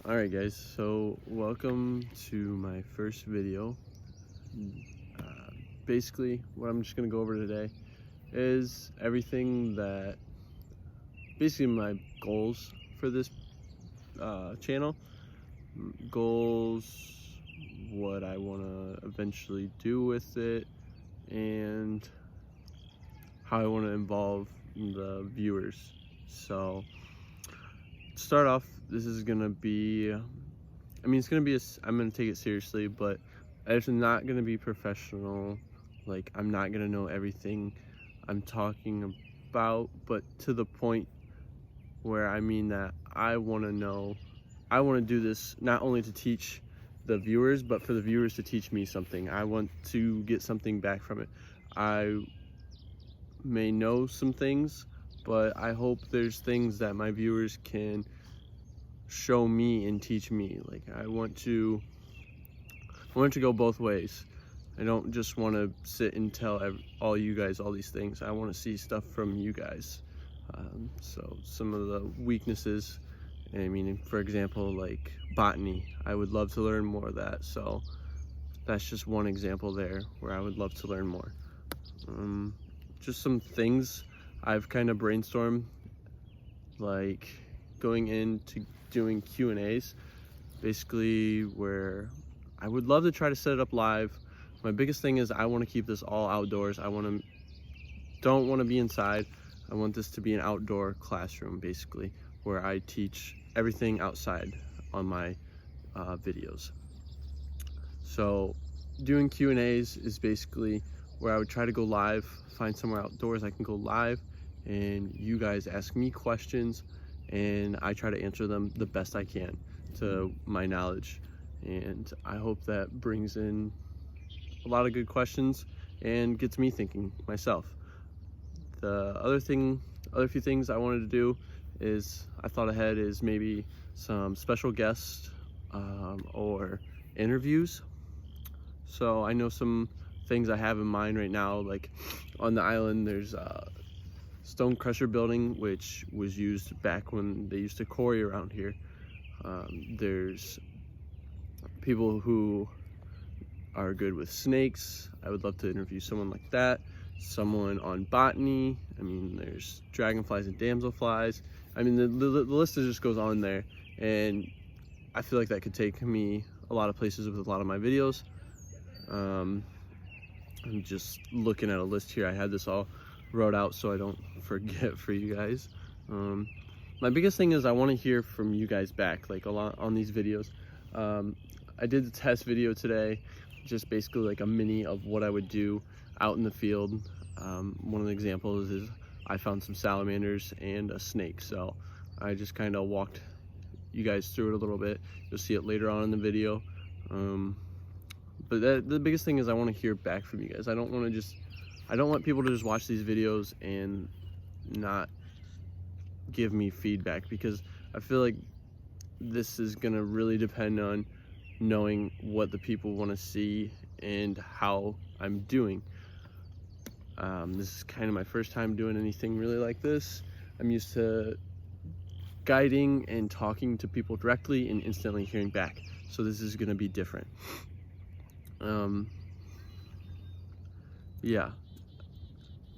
Alright guys, so welcome to my first video. Basically, what I'm just going to go over today is everything that, basically my goals for this channel. Goals, what I want to eventually do with it, and how I want to involve the viewers. So, to start off, this is going to be, it's going to be, I'm going to take it seriously, but it's not going to be professional. Like, I'm not going to know everything I'm talking about, but to the point where that I want to do this not only to teach the viewers, but for the viewers to teach me something. I want to get something back from it. I may know some things, but I hope there's things that my viewers can show me and teach me. Like, I want to go both ways. I don't just want to sit and tell all you guys all these things. I want to see stuff from you guys. So some of the weaknesses, for example, like botany, I would love to learn more of that. So that's just one example there where I would love to learn more. Just some things I've kind of brainstormed, like going into doing Q&As, basically, where I would love to try to set it up live. My biggest thing is I want to keep this all outdoors. Don't want to be inside. I want this to be an outdoor classroom, basically, where I teach everything outside on my videos. So doing Q&As is basically where I would try to go live, find somewhere outdoors I can go live, and you guys ask me questions, and I try to answer them the best I can to my knowledge. And I hope that brings in a lot of good questions and gets me thinking myself. The other few things I wanted to do is, I thought ahead, is maybe some special guests or interviews. So I know some things I have in mind right now, like on the island there's a stone crusher building, which was used back when they used to quarry around here. There's people who are good with snakes. I would love to interview someone like that. Someone on botany. There's dragonflies and damselflies. The list just goes on there, and I feel like that could take me a lot of places with a lot of my videos. I'm just looking at a list here. I had this all wrote out so I don't forget for you guys. My biggest thing is I want to hear from you guys back, like a lot on these videos. I did the test video today, just basically like a mini of what I would do out in the field. One of the examples is I found some salamanders and a snake, so I just kind of walked you guys through it a little bit. You'll see it later on in the video. But the biggest thing is I want to hear back from you guys. I don't want people to just watch these videos and not give me feedback, because I feel like this is gonna really depend on knowing what the people want to see and how I'm doing. This is kind of my first time doing anything really like this. I'm used to guiding and talking to people directly and instantly hearing back, so this is gonna be different. Yeah,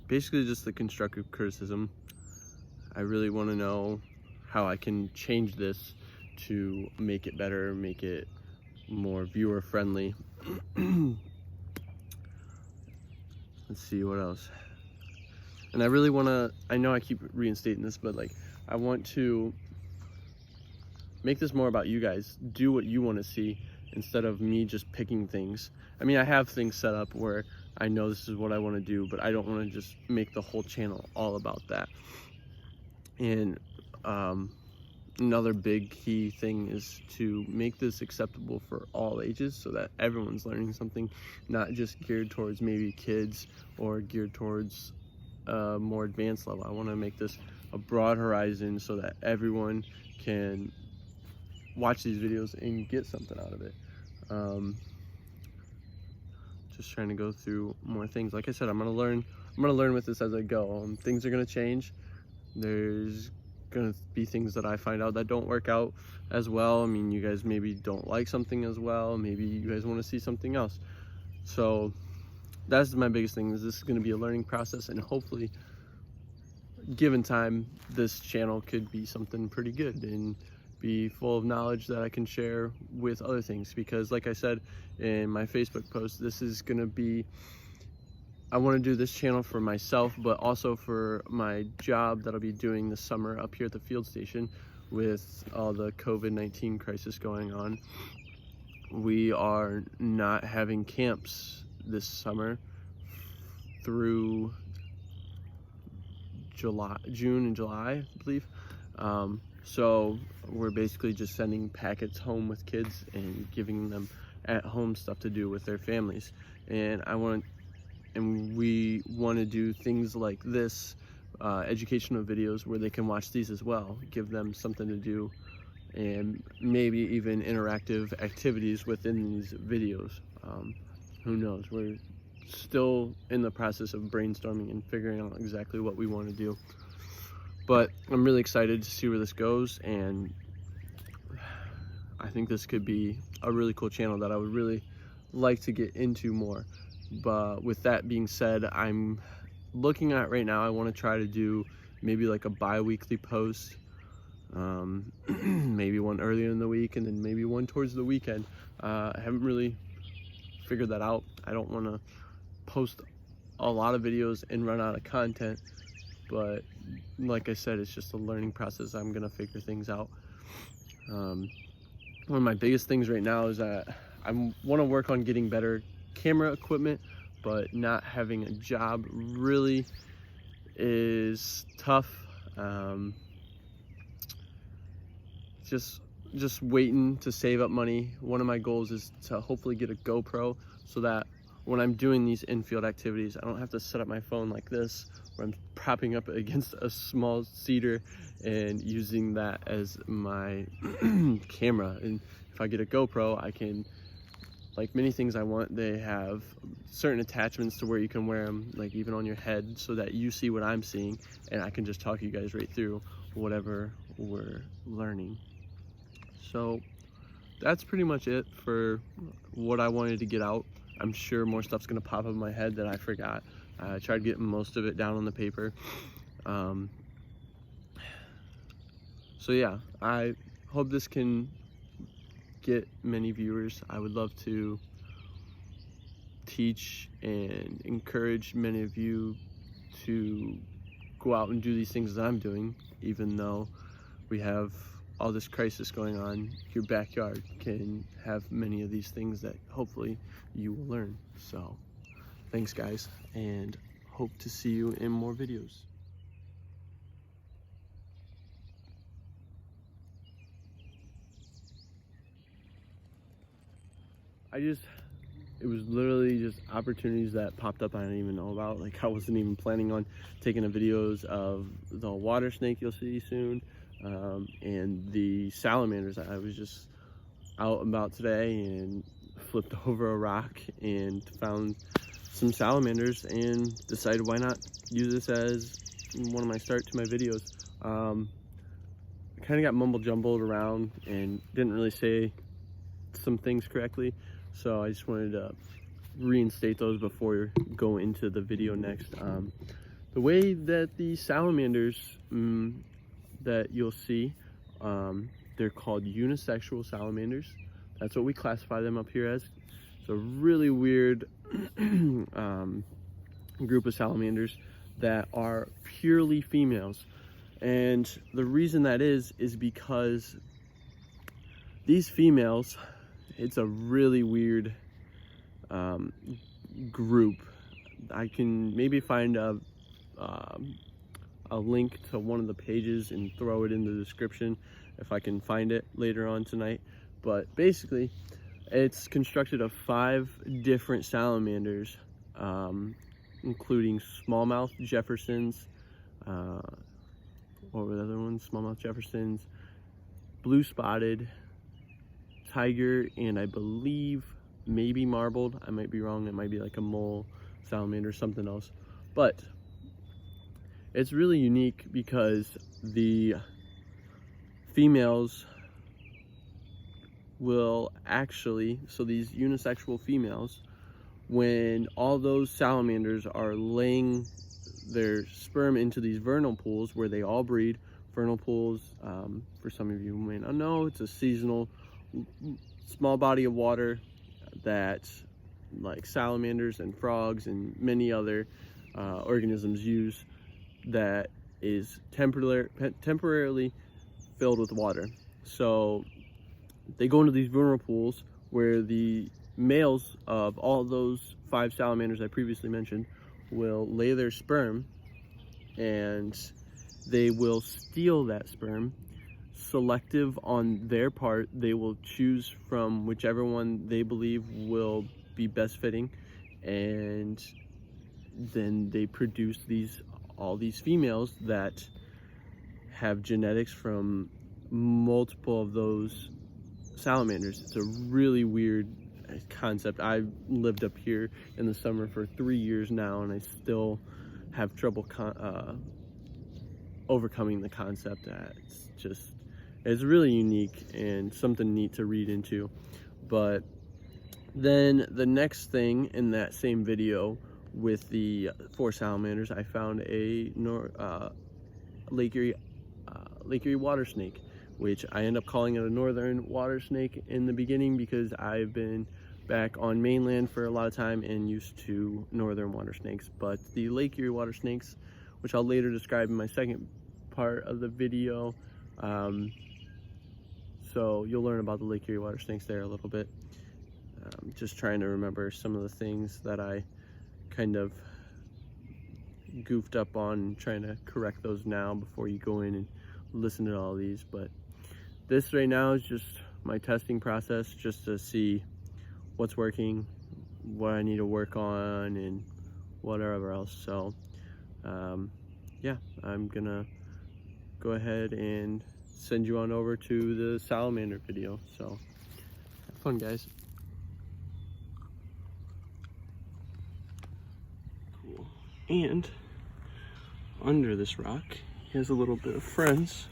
basically just the constructive criticism. I really want to know how I can change this to make it better, make it more viewer friendly. Let's see what else. And I really want to, I know I keep reinstating this, but like, I want to make this more about you guys. Do what you want to see instead of me just picking things. I have things set up where I know this is what I want to do, but I don't want to just make the whole channel all about that. And another big key thing is to make this acceptable for all ages, so that everyone's learning something, not just geared towards maybe kids or geared towards a more advanced level. I want to make this a broad horizon so that everyone can watch these videos and get something out of it. Just trying to go through more things. Like I said, I'm gonna learn with this as I go. Things are gonna change. There's gonna be things that I find out that don't work out as well. I mean, you guys maybe don't like something as well, maybe you guys want to see something else. So that's my biggest thing, is this is going to be a learning process, and hopefully given time this channel could be something pretty good and be full of knowledge that I can share with other things. Because like I said in my Facebook post, this is going to be, I want to do this channel for myself, but also for my job that I'll be doing this summer up here at the field station with all the COVID-19 crisis going on. We are not having camps this summer through June and July, I believe. So we're basically just sending packets home with kids and giving them at home stuff to do with their families. And we want to do things like this, educational videos where they can watch these as well, give them something to do, and maybe even interactive activities within these videos. Who knows? We're still in the process of brainstorming and figuring out exactly what we want to do. But I'm really excited to see where this goes, and I think this could be a really cool channel that I would really like to get into more. But with that being said, I'm looking at right now, I want to try to do maybe like a bi-weekly post, maybe one earlier in the week and then maybe one towards the weekend. I haven't really figured that out. I don't want to post a lot of videos and run out of content, but like I said, it's just a learning process. I'm gonna figure things out. One of my biggest things right now is that I want to work on getting better camera equipment, but not having a job really is tough. Just waiting to save up money. One of my goals is to hopefully get a GoPro, so that when I'm doing these infield activities, I don't have to set up my phone like this, where I'm propping up against a small cedar and using that as my camera. And if I get a GoPro, I can, like many things I want, they have certain attachments to where you can wear them, like even on your head, so that you see what I'm seeing, and I can just talk you guys right through whatever we're learning. So that's pretty much it for what I wanted to get out. I'm sure more stuff's gonna pop up in my head that I forgot. I tried getting most of it down on the paper. So yeah, I hope this can get many viewers. I would love to teach and encourage many of you to go out and do these things that I'm doing, even though we have all this crisis going on. Your backyard can have many of these things that hopefully you will learn. So thanks guys, and hope to see you in more videos. It was literally just opportunities that popped up I didn't even know about. Like, I wasn't even planning on taking the videos of the water snake you'll see soon, and the salamanders. I was just out about today and flipped over a rock and found some salamanders and decided why not use this as one of my start to my videos. I kind of got mumble jumbled around and didn't really say some things correctly, so I just wanted to reinstate those before we go into the video next. The way that the salamanders that you'll see, they're called unisexual salamanders. That's what we classify them up here as. It's a really weird group of salamanders that are purely females. And the reason that is because these females, it's a really weird group. I can maybe find a link to one of the pages and throw it in the description if I can find it later on tonight. But basically, it's constructed of 5 different salamanders, including smallmouth Jeffersons, what were the other ones? Smallmouth Jeffersons, blue spotted, tiger, and I believe maybe marbled. I might be wrong. It might be like a mole salamander or something else. But it's really unique because the females will actually, so these unisexual females, when all those salamanders are laying their sperm into these vernal pools where they all breed. Vernal pools, for some of you who may not know, it's a seasonal small body of water that like salamanders and frogs and many other organisms use, that is temporarily filled with water. So they go into these vernal pools where the males of all those 5 salamanders I previously mentioned will lay their sperm, and they will steal that sperm. Selective on their part, they will choose from whichever one they believe will be best fitting, and then they produce all these females that have genetics from multiple of those salamanders. It's a really weird concept. I've lived up here in the summer for 3 years now, and I still have trouble overcoming the concept. That it's really unique and something neat to read into. But then the next thing in that same video with the 4 salamanders, I found a Lake Erie water snake, which I end up calling it a northern water snake in the beginning because I've been back on mainland for a lot of time and used to northern water snakes. But the Lake Erie water snakes, which I'll later describe in my second part of the video, so you'll learn about the Lake Erie water snakes there a little bit. Just trying to remember some of the things that I kind of goofed up on, trying to correct those now before you go in and listen to all these. But this right now is just my testing process, just to see what's working, what I need to work on, and whatever else. So yeah, I'm gonna go ahead and send you on over to the salamander video. So have fun, guys. Cool. And under this rock, he has a little bit of friends.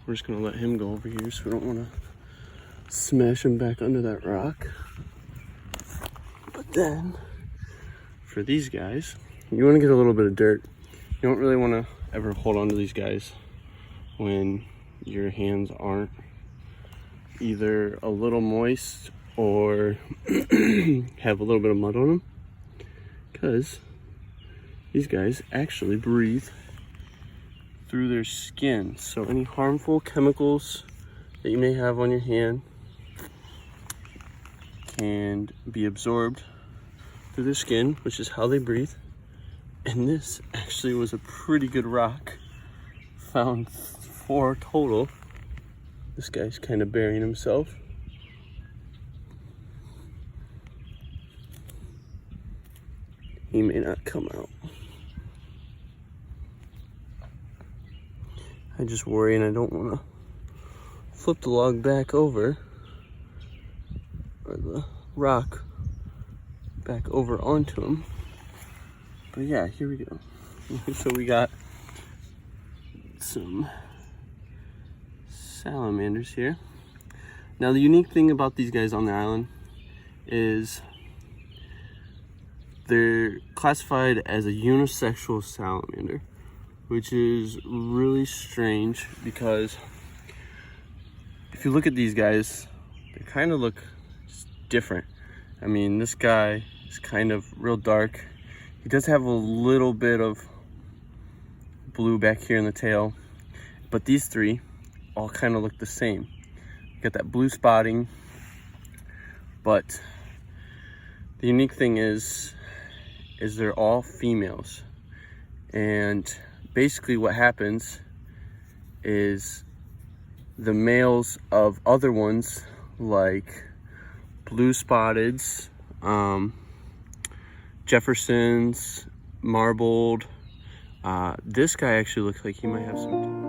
We're just gonna let him go over here, so we don't wanna smash him back under that rock. But then, for these guys, you wanna get a little bit of dirt. You don't really wanna ever hold on to these guys when your hands aren't either a little moist or have a little bit of mud on them, because these guys actually breathe through their skin. So any harmful chemicals that you may have on your hand can be absorbed through their skin, which is how they breathe. And this actually was a pretty good rock. Found 4 total. This guy's kind of burying himself. He may not come out. I just worry, and I don't want to flip the log back over, or the rock back over onto him. But yeah, here we go. So we got some salamanders here. Now the unique thing about these guys on the island is they're classified as a unisexual salamander, which is really strange because if you look at these guys, they kind of look different. I mean, this guy is kind of real dark. He does have a little bit of blue back here in the tail, but these 3 all kind of look the same. You got that blue spotting, but the unique thing is they're all females. And basically what happens is the males of other ones, like blue spotteds, Jeffersons, marbled, this guy actually looks like he might have some